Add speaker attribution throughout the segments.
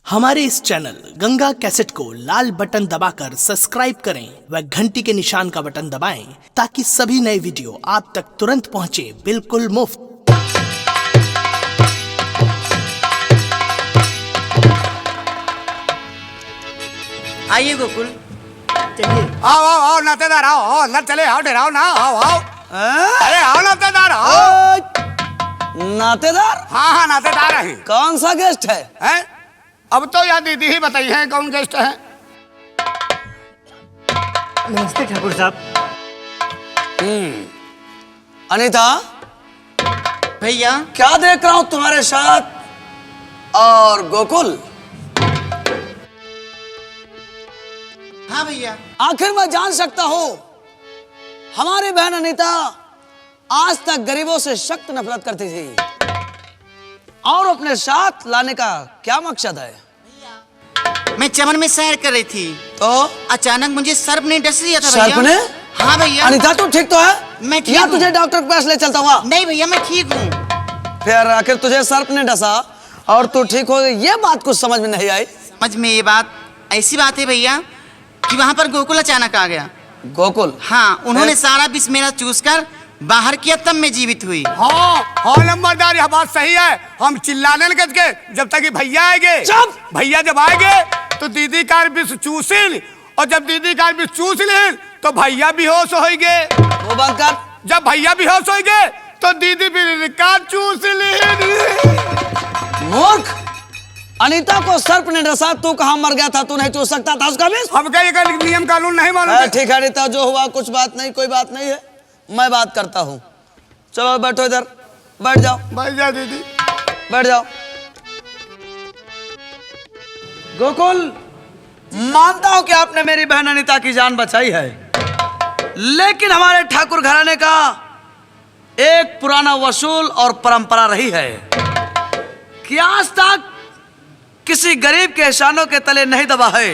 Speaker 1: हमारे इस channel Ganga cassette को लाल बटन दबाकर सब्सक्राइब करें व घंटी के निशान का बटन दबाएं ताकि सभी नए वीडियो आप तक तुरंत पहुंचे बिल्कुल मुफ्त।
Speaker 2: आइए गोकुल,
Speaker 3: चलिए। आओ आओ आओ नातेदार आओ, आओ अंदर चले, आओ डराओ ना, आओ आओ। अरे आओ नातेदार आओ।
Speaker 4: नातेदार?
Speaker 3: हाँ हाँ नातेदार है।
Speaker 4: कौन सा गेस्ट है?
Speaker 3: हैं? अब तो यार दीदी ही बताइए है कौन गेस्ट है।
Speaker 5: नमस्ते ठाकुर साहब।
Speaker 4: अनीता,
Speaker 2: भैया
Speaker 4: क्या देख रहा हूँ तुम्हारे साथ और गोकुल?
Speaker 2: हाँ भैया,
Speaker 4: आखिर मैं जान सकता हूँ हमारी बहन अनीता आज तक गरीबों से सख्त नफरत करती थी और अपने साथ लाने का क्या मकसद है?
Speaker 2: मैं चमन में सैर कर रही थी
Speaker 4: तो
Speaker 2: अचानक मुझे सर्प ने डस लिया था।
Speaker 4: सर्प ने?
Speaker 2: हाँ भैया।
Speaker 4: अनीता तू ठीक तो है?
Speaker 2: मैं ठीक
Speaker 4: या
Speaker 2: हूँ।
Speaker 4: तुझे डॉक्टर के पास ले चलता हुआ?
Speaker 2: नहीं भैया, मैं ठीक हूँ।
Speaker 4: फिर आखिर तुझे सर्प ने डसा और तू ठीक हो गई, ये बात कुछ समझ में नहीं आई।
Speaker 2: समझ में ये बात ऐसी बात है भैया कि वहाँ पर गोकुल अचानक आ गया।
Speaker 4: गोकुल?
Speaker 2: हाँ, उन्होंने सारा विष मेरा चूस कर बाहर किया, तब मैं जीवित हुई।
Speaker 3: हाँ हाँ नंबरदार, यह बात सही है। हम चिल्लाने लगे थे जब तक कि भैया आएंगे।
Speaker 4: चुप!
Speaker 3: भैया जब आएंगे तो दीदी का विष चूसिल, और जब दीदी का विष चूस ले तो भैया बेहोश होएंगे।
Speaker 4: वो बंद कर।
Speaker 3: जब भैया बेहोश होएंगे तो दीदी भी का चूस ले।
Speaker 4: मूर्ख! अनीता को सर्प ने डसा, तू कहाँ मर गया था? तू नहीं चूस सकता था उसका विष?
Speaker 3: हम कहीं नियम कानून नहीं मालूम।
Speaker 4: ठीक है अनीता, जो हुआ कुछ बात नहीं, कोई बात नहीं है, मैं बात करता हूँ। चलो बैठो, इधर बैठ जाओ।
Speaker 3: बैठ जा दीदी,
Speaker 4: बैठ जाओ। गोकुल, मानता हूं कि आपने मेरी बहन अनीता की जान बचाई है, लेकिन हमारे ठाकुर घराने का एक पुराना वसूल और परंपरा रही है कि आज तक किसी गरीब के एहसानों के तले नहीं दबा है,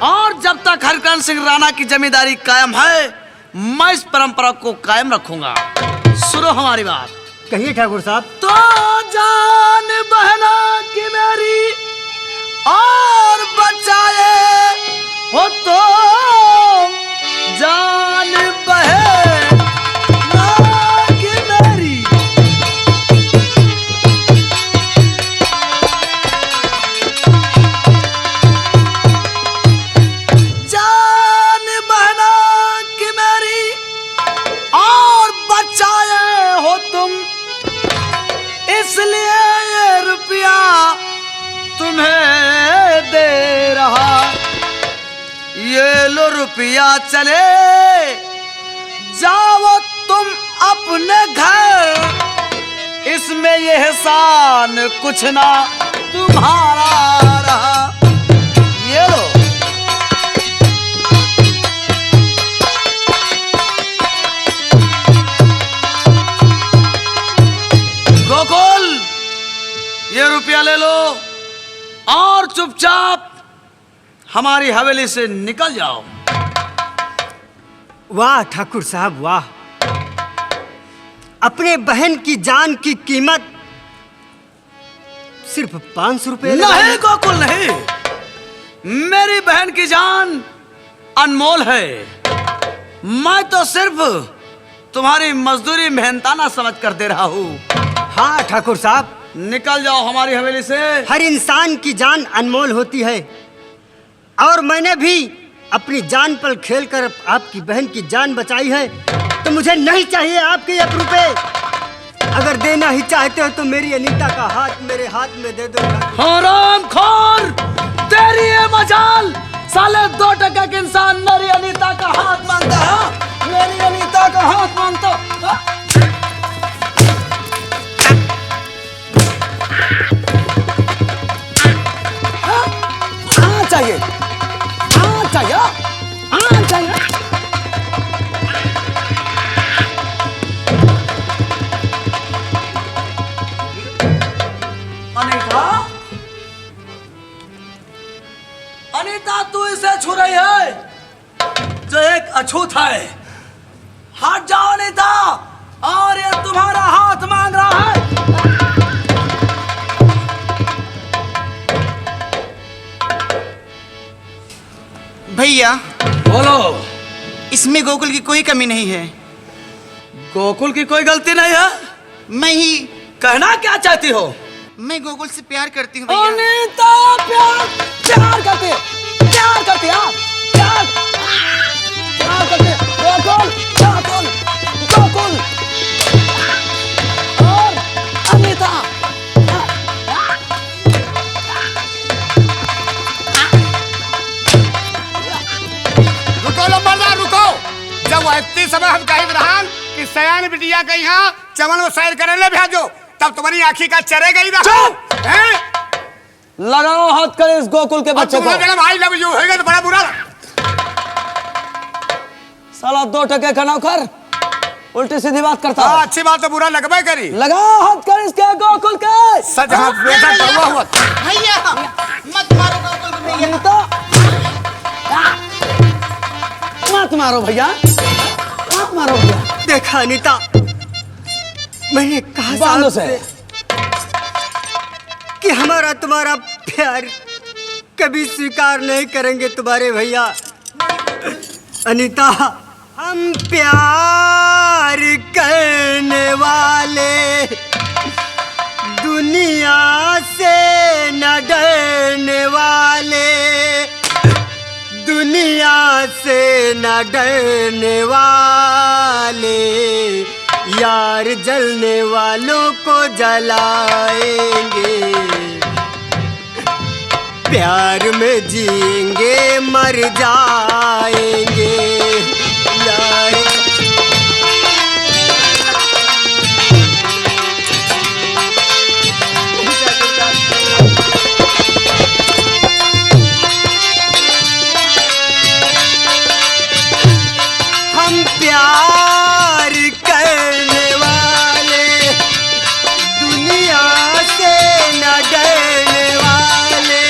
Speaker 4: और जब तक हरिकरण सिंह राणा की जमींदारी कायम है मैं इस परंपरा को कायम रखूंगा। सुनो हमारी बात।
Speaker 5: कहिए ठाकुर साहब।
Speaker 4: तो जान बहना की मेरी और बचाए हो तो जान बहना की मेरी। जान बहना की मेरी और बचाए हो तुम, इसलिए ये रुपया तुम्हें दे रहा। ये लो रुपया, चले जाओ तुम अपने घर, इसमें ये एहसान कुछ ना तुम्हारा रहा। ये लो। गोकुल, ये रुपया ले लो और चुपचाप हमारी हवेली से निकल जाओ।
Speaker 5: वाह ठाकुर साहब वाह, अपने बहन की जान की कीमत सिर्फ 500 रुपए।
Speaker 4: नहीं गोकुल नहीं, मेरी बहन की जान अनमोल है। मैं तो सिर्फ तुम्हारी मजदूरी मेहनताना समझ कर दे रहा हूँ।
Speaker 5: हाँ ठाकुर साहब,
Speaker 4: निकल जाओ हमारी हवेली से।
Speaker 5: हर इंसान की जान अनमोल होती है, और मैंने भी अपनी जान पर खेलकर आपकी बहन की जान बचाई है, तो मुझे नहीं चाहिए आपके 1 रुपए। अगर देना ही चाहते हो तो मेरी अनीता का हाथ मेरे हाथ में दे दो।
Speaker 4: हरामखोर, तेरी ये मजाल, साले 2 टके के इंसान मेरी अनीता का हाथ मांगता है। मेरी अनीता का हाथ मांगता। चाहिए चाहिए चाहिए। अनीता, अनीता तू इसे छू रही है जो एक अछूत है। हट जाओ अनीता, और ये तुम्हारा हाथ मांग रहा है।
Speaker 2: भैया
Speaker 4: बोलो।
Speaker 2: इसमें गोकुल की कोई कमी नहीं है।
Speaker 4: गोकुल की कोई गलती नहीं है?
Speaker 2: मैं ही
Speaker 4: कहना क्या चाहती हो?
Speaker 2: मैं गोकुल से प्यार करती हूँ भैया।
Speaker 4: अनीता प्यार प्यार करती है, प्यार करती है, प्यार प्यार करती है। गोकुल गोकुल गोकुल और अनीता।
Speaker 3: रुको लो मर्दा रुको। जब इतनी समय हम कही रहन कि सयान बिटिया के यहाँ चमन में सैर करे ले भेजो, तब तुम्हारी आँखी का चरे गई रहा हैं?
Speaker 4: लगाओ हाथ कर इस गोकुल के बच्चे को।
Speaker 3: भाई लव यू होगा तो बड़ा बुरा।
Speaker 4: साला 2 टके का नौकर उल्टी सीधी बात करता है।
Speaker 3: अच्छी बात तो बुरा लगबे करी।
Speaker 4: लगाओ हाथ कर इसके गोकुल के।
Speaker 3: सच हाँ बेटा हुआ हुआ।
Speaker 2: भैया मत मारो गोकुल को भैया।
Speaker 4: अनीता मत मारो भैया, मत मारो भैया।
Speaker 5: देखा अनीता, मैंने कहा
Speaker 4: बालों
Speaker 5: साहब
Speaker 4: से
Speaker 5: कि हमारा तुम्हारा प्यार कभी स्वीकार नहीं करेंगे तुम्हारे भैया। अनीता, हम प्यार करने वाले दुनिया से न डरने वाले, दुनिया से न डरने वाले, यार जलने वालों को जलाएंगे, प्यार में जिएंगे मर जाएंगे यार। हम प्यार करने वाले दुनिया से न डरने वाले,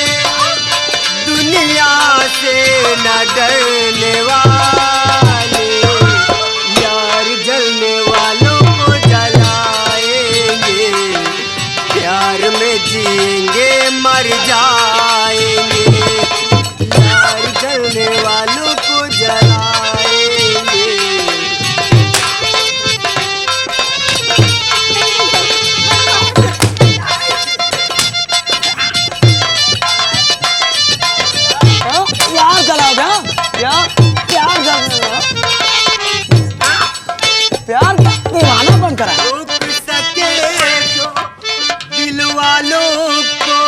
Speaker 5: दुनिया से न डरने वाले, यार जलने वालों को जलाएंगे, प्यार में जिएंगे मर जाएंगे, यार जलने वालों को जलाएंगे।
Speaker 4: प्यार जलाओगे? प्यार जलाओगे? प्यार दीवाना बन कर आया।
Speaker 5: रोक सके जो दिल वालों को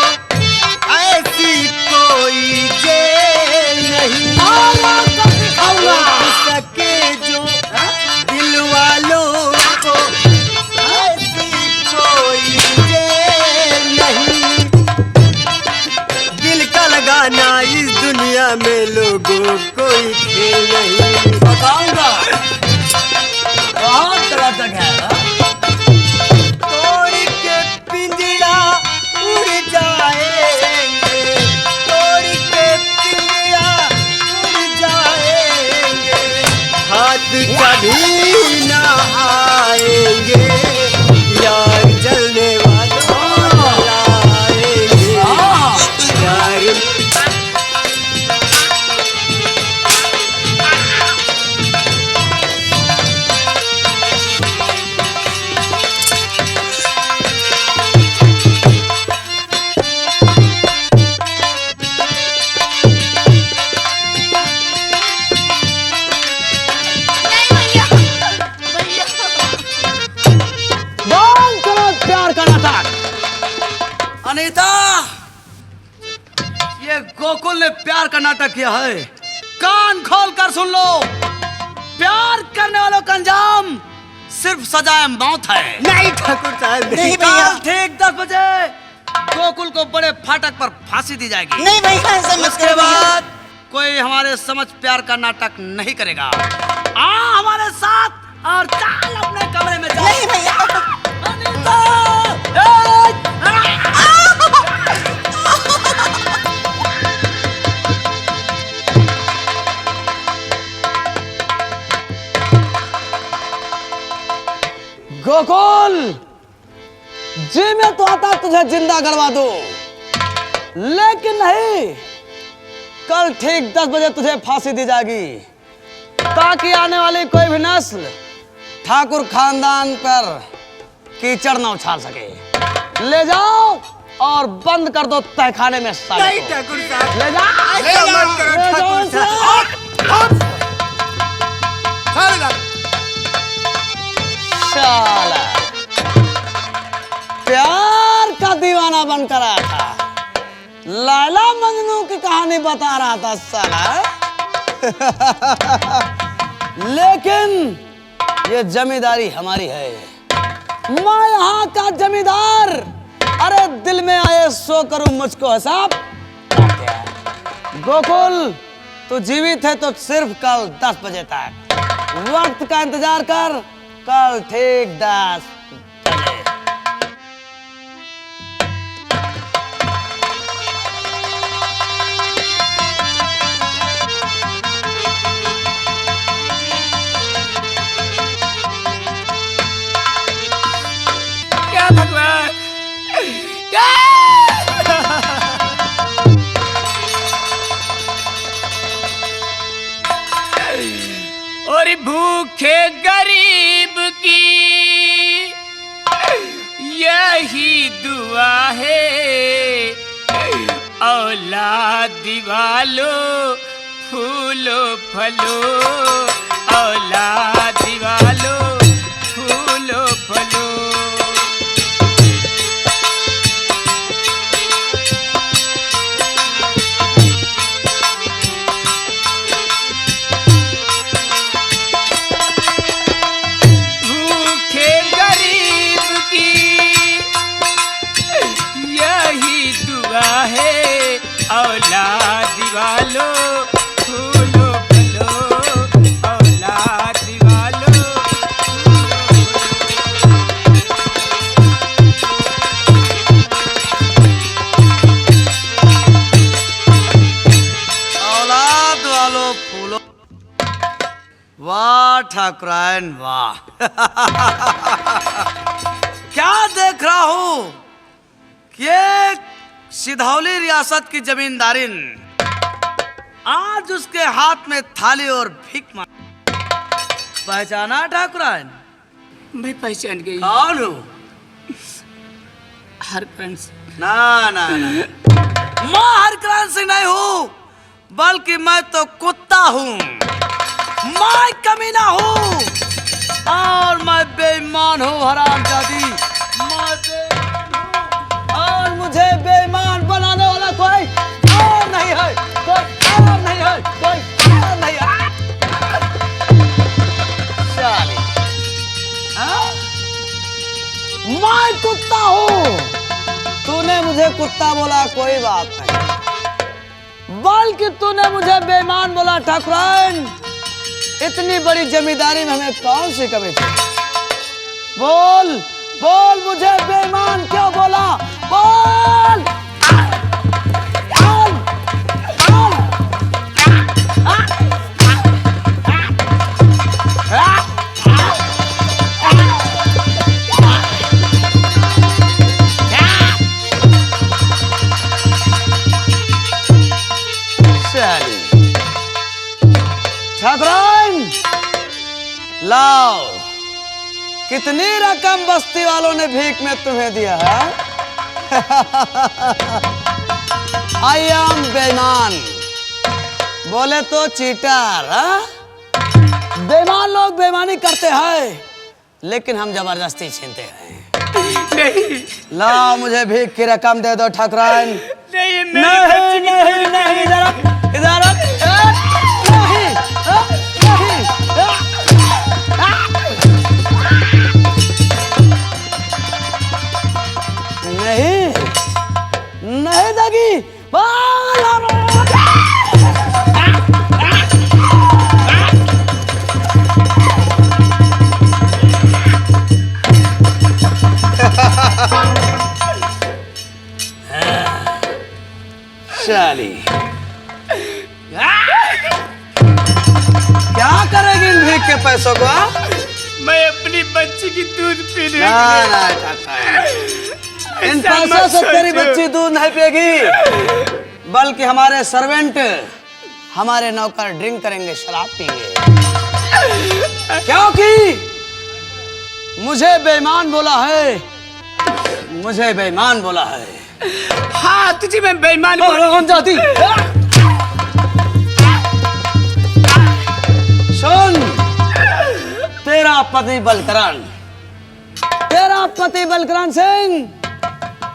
Speaker 5: ऐसी कोई जेल नहीं, रोक सके जो दिल वालों को ऐसी कोई जेल नहीं, दिल का लगाना इस दुनिया में लोगों कोई खेल नहीं।
Speaker 4: बताऊंगा बहुत गलत जगह है।
Speaker 5: तोड़ के पिंजरा उड़ जाएंगे, तोड़ के पिंजरा उड़ जाएंगे, हाथ कभी ना आएंगे, यार जलने वालों को जलाएंगे, यार।
Speaker 4: बंद करो प्यार का नाटक। अनीता, ये गोकुल ने प्यार का नाटक किया है। कान खोल कर सुन लो, प्यार करने वालों का अंजाम सिर्फ सजाए मौत है।
Speaker 5: नहीं ठाकुर साहब, नहीं।
Speaker 4: कल ठीक 10 बजे गोकुल को बड़े फाटक पर फांसी दी जाएगी।
Speaker 2: नहीं भैया ऐसा मत
Speaker 4: उसके
Speaker 2: करो भैया।
Speaker 4: बाद कोई हमारे समझ प्यार का नाटक नहीं करेगा। आ हमारे साथ और चल अपने कमरे में जा।
Speaker 2: नहीं भैया।
Speaker 4: अनीता! गोकुल, जी मैं तो आता तुझे जिंदा करवा दूं, लेकिन नहीं, कल ठीक 10 बजे तुझे फांसी दी जाएगी, ताकि आने वाली कोई भी नस्ल ठाकुर खानदान पर कीचड़ न उछाल सके। ले जाओ और बंद कर दो तहखाने में साले
Speaker 5: नहीं
Speaker 4: को।
Speaker 5: ठाकुर साहब,
Speaker 4: ले जाओ,
Speaker 5: ऐसा मत करो
Speaker 4: ले जाओ
Speaker 5: ठाकुर साहब।
Speaker 4: साला प्यार का दीवाना बनकर आया था, लैला मजनू की कहानी बता रहा था साला। लेकिन ये जमींदारी हमारी है, मैं यहाँ का जमींदार। अरे दिल में आए सो करूं मुझको हिसाब। गोकुल तू जीवित है तो सिर्फ कल 10 बजे तक वक्त का इंतजार कर। कल ठीक 10 बजे।
Speaker 3: क्या भगवान, क्या? और भूखे गरीब की यही दुआ है, औलाद दिवालो फूलो फलो, औलाद दिवालो फूलो फलो। भूखे गरीब की यही दुआ है, औलाद दिवालो फूलो फलो, औलाद दिवालो
Speaker 4: औलाद वालों फूलो। वाह ठाकुरायन वाह। क्या देख रहा हूं कि ये सिधौली रियासत की जमींदारिन आज उसके हाथ में थाली और भीख मांग। पहचाना ठाकुरायन?
Speaker 3: मैं पहचान गई।
Speaker 4: कौन हूँ?
Speaker 3: हरकंस।
Speaker 4: ना ना ना, मैं हरक्रांत सिंह नहीं हूँ, बल्कि मैं तो कुत्ता हूँ। मैं कमीना हूँ और मैं बेईमान हूँ हरामजादी। मैं बेईमान हूँ और मुझे बेईमान बनाने वाला कोई और नहीं है, कोई और नहीं है, कोई और नहीं है। साली, हाँ? मैं कुत्ता हूँ, तूने मुझे कुत्ता बोला कोई बात नहीं, बल्कि तूने मुझे बेईमान बोला। ठाकुरायन इतनी बड़ी जमींदारी में हमें कौन सी कमी थी? बोल बोल, मुझे बेईमान क्यों बोला? बोल बोल बोल। ठाकुरायन लाओ, कितनी रकम बस्ती वालों ने भीख में तुम्हें दिया है? आई एम बेईमान, बोले तो चीटर। हाँ? बेईमान लोग बेईमानी करते हैं, लेकिन हम जबरदस्ती छीनते हैं।
Speaker 3: नहीं
Speaker 4: लाओ, मुझे भीख की रकम दे दो ठाकुरायन।
Speaker 3: नहीं
Speaker 4: नहीं नहीं नहीं, इधर इधर नहीं नहीं नहीं दगी। शाली, क्या करेगी इन भीख के पैसों को?
Speaker 3: मैं अपनी बच्ची की दूध पीने
Speaker 4: ना ना, इन पैसों से तेरी बच्ची दूध नहीं पिएगी, बल्कि हमारे सर्वेंट, हमारे नौकर ड्रिंक करेंगे, शराब पीएंगे, क्योंकि मुझे बेईमान बोला है, मुझे बेईमान बोला है।
Speaker 3: हाँ तुझे मैं बेईमान
Speaker 4: जाती। सुन, तेरा पति बलकरण सिंह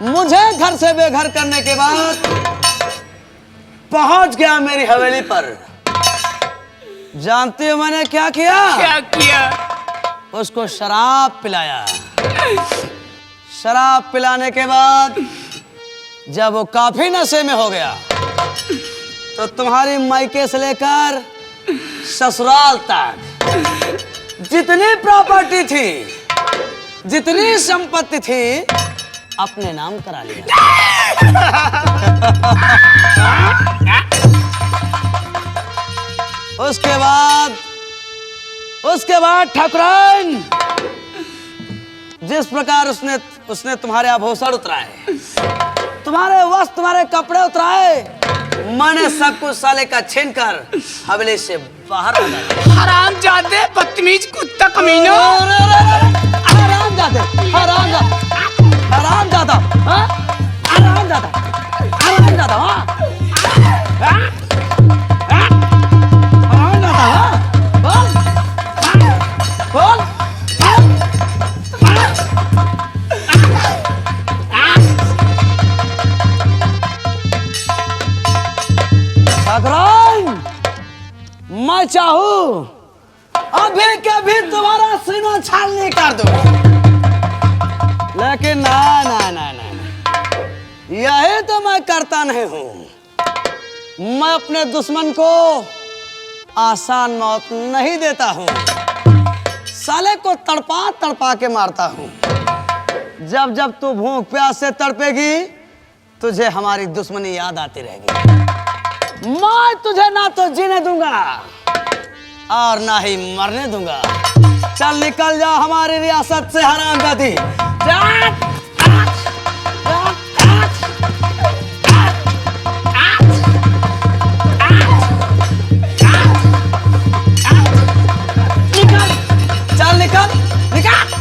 Speaker 4: मुझे घर से बेघर करने के बाद पहुंच गया मेरी हवेली पर। जानती हो मैंने क्या किया?
Speaker 3: क्या किया?
Speaker 4: उसको शराब पिलाया। शराब पिलाने के बाद जब वो काफी नशे में हो गया तो तुम्हारी मायके से लेकर ससुराल तक जितनी प्रॉपर्टी थी, जितनी संपत्ति थी, अपने नाम करा लिया। उसके बाद ठाकुराइन, जिस प्रकार उसने तुम्हारे आभूषण उतराए, तुम्हारे वस्त्र, तुम्हारे कपड़े उतराए, मैंने सब कुछ साले का छीन कर हवेली से बाहर आ गया।
Speaker 3: हरामजादे, बदतमीज कुत्ता कमीना।
Speaker 4: हरामजादा, हरामजादा, हाँ? हरामजादा, हरामजादा, हाँ? हरामजादा, हाँ? बोल, बोल, ठाकुराइन, मैं चाहूं अभी के भी तुम्हारा सीना छालनी कर दूं, लेकिन ना, यही तो मैं करता नहीं हूं। मैं अपने दुश्मन को आसान मौत नहीं देता हूं, साले को तड़पा तड़पा के मारता हूं। जब जब तू भूख प्यास से तड़पेगी, तुझे हमारी दुश्मनी याद आती रहेगी। मैं तुझे ना तो जीने दूंगा और ना ही मरने दूंगा। चल निकल जा हमारी रियासत से, हरामजादी। निकल, चल निकल, निकल।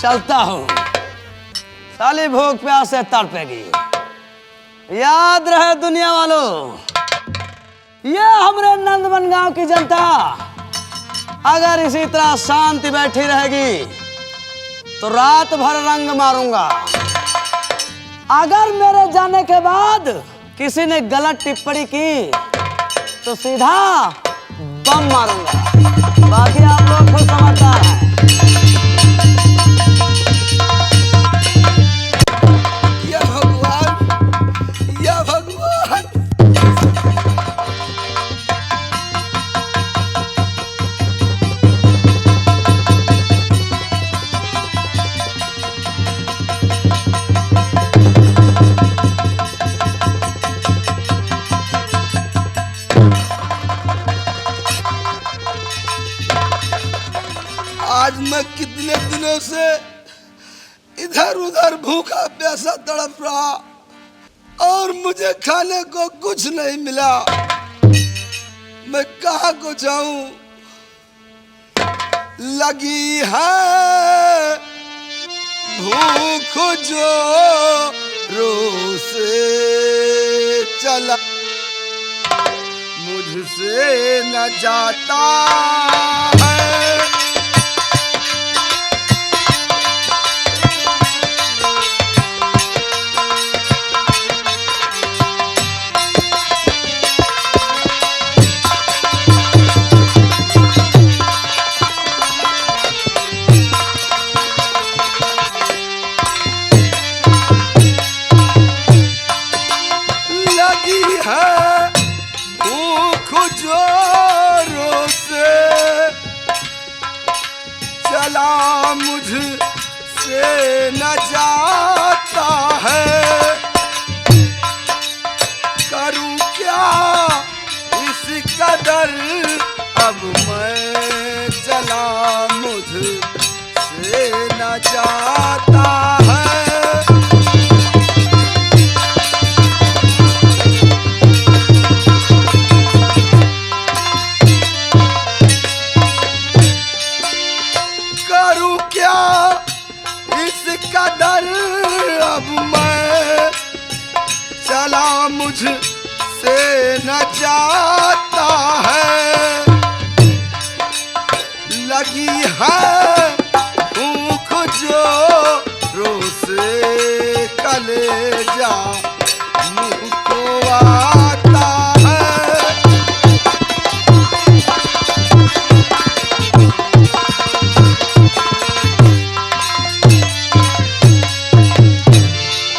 Speaker 4: चलता हूं, साली भूख प्यास से तड़पेगी। याद रहे दुनिया वालों, ये हमरे नंदवन गांव की जनता अगर इसी तरह शांति बैठी रहेगी तो रात भर रंग मारूंगा। अगर मेरे जाने के बाद किसी ने गलत टिप्पणी की तो सीधा बम मारूंगा। बाकी आप लोग खुद समझदार हैं।
Speaker 6: आज मैं कितने दिनों से इधर उधर भूखा प्यासा तड़प रहा और मुझे खाने को कुछ नहीं मिला। मैं कहाँ को जाऊं? लगी है भूख जो रोज से चला, मुझसे न जाता है। मुझसे न जाता है, करूं क्या इस कदर अब मैं चला मुझसे न जाता है। करूं क्या इसका दर अब मैं, चला मुझसे न जाता है। लगी है भूख जोरों से कलेजा मुँह को आता है।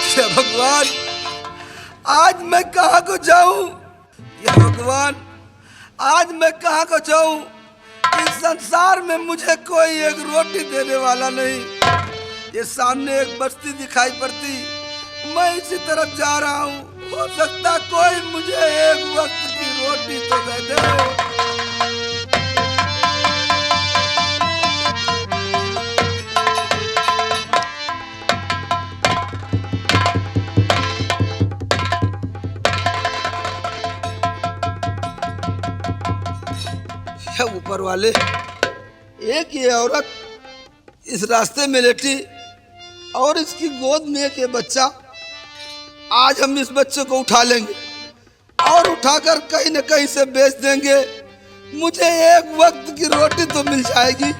Speaker 6: हे भगवान, आज मैं कहाँ को जाऊं? हे भगवान, आज मैं कहाँ को जाऊं? इस संसार में मुझे कोई एक रोटी देने वाला नहीं। ये सामने एक बस्ती दिखाई पड़ती, मैं इसी तरफ जा रहा हूँ। हो सकता कोई मुझे एक वक्त की रोटी तो दे दे। ऊपर वाले, एक ये औरत इस रास्ते में लेटी और इसकी गोद में एक ये बच्चा। आज हम इस बच्चे को उठा लेंगे और उठाकर कहीं न कहीं से बेच देंगे। मुझे एक वक्त की रोटी तो मिल जाएगी।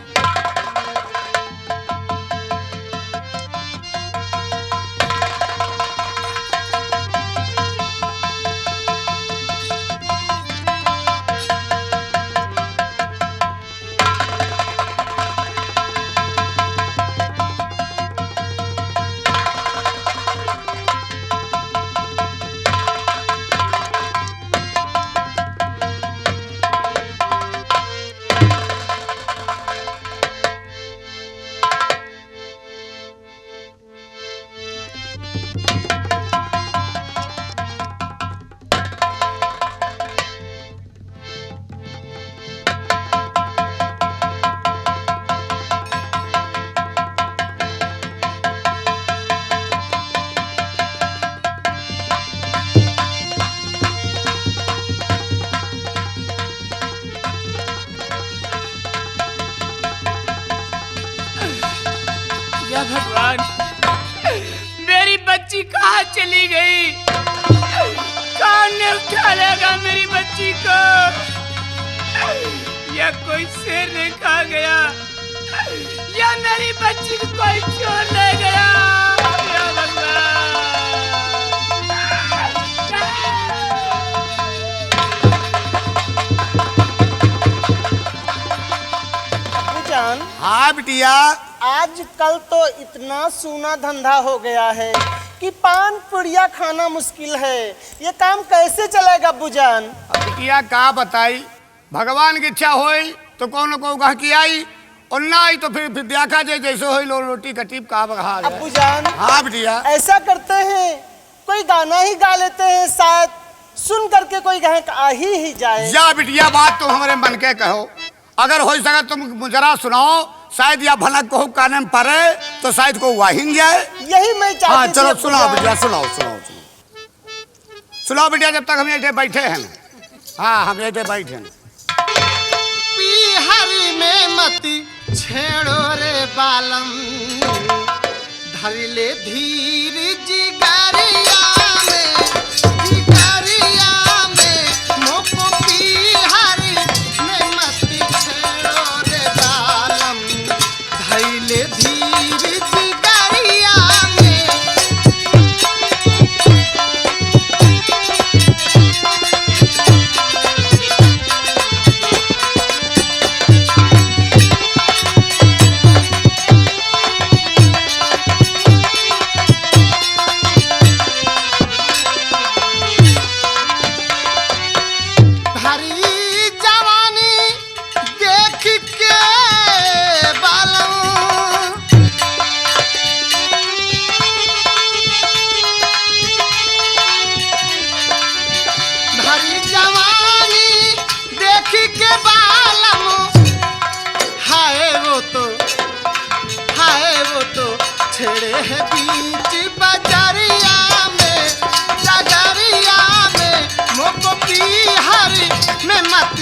Speaker 7: या भगवान, मेरी बच्ची कहाँ चली गई? कौन ने उठा लेगा मेरी बच्ची को? या कोई शेर ने खा गया, या मेरी बच्ची को कोई चोर ले गया? या भगवान।
Speaker 5: जान,
Speaker 3: हाँ बिटिया,
Speaker 5: आजकल तो इतना सूना धंधा हो गया है कि पान पुड़िया खाना मुश्किल है। ये काम कैसे चलेगा बुजान?
Speaker 3: अब बिटिया का बताई, भगवान की इच्छा होई तो कौन को कह की आई, और ना आई तो फिर देखा जाए जैसे होई लो रोटी कटीब का बहा।
Speaker 5: अब बुजान,
Speaker 3: हाँ बिटिया,
Speaker 5: ऐसा करते हैं, कोई गाना ही गा लेते हैं, शायद सुन करके कोई गायक आ ही जाए।
Speaker 3: या बिटिया, बात तो हमारे मन के कहो, अगर हो सके तुम मुजरा सुनाओ, शायद या भनक को काने में पड़े तो शायद को वाहिंग जाए।
Speaker 5: यही मैं चाहती
Speaker 3: हाँ
Speaker 5: थी।
Speaker 3: चलो
Speaker 5: अब
Speaker 3: सुनाओ
Speaker 5: बुजान।
Speaker 3: बिटिया, सुनाओ बिटिया, जब तक हम ये बैठे हैं। हाँ हम ये बैठे हैं।
Speaker 8: हरी में मती छेड़ो रे बालम, धरले धीर जिगरिया में मोको हरी में मती छेड़ो रे बालम, धरले धीर जिगरिया में। तो हाय वो तो छेड़े है बीच बाजारिया में, डगरिया में मोको बिहारी में मत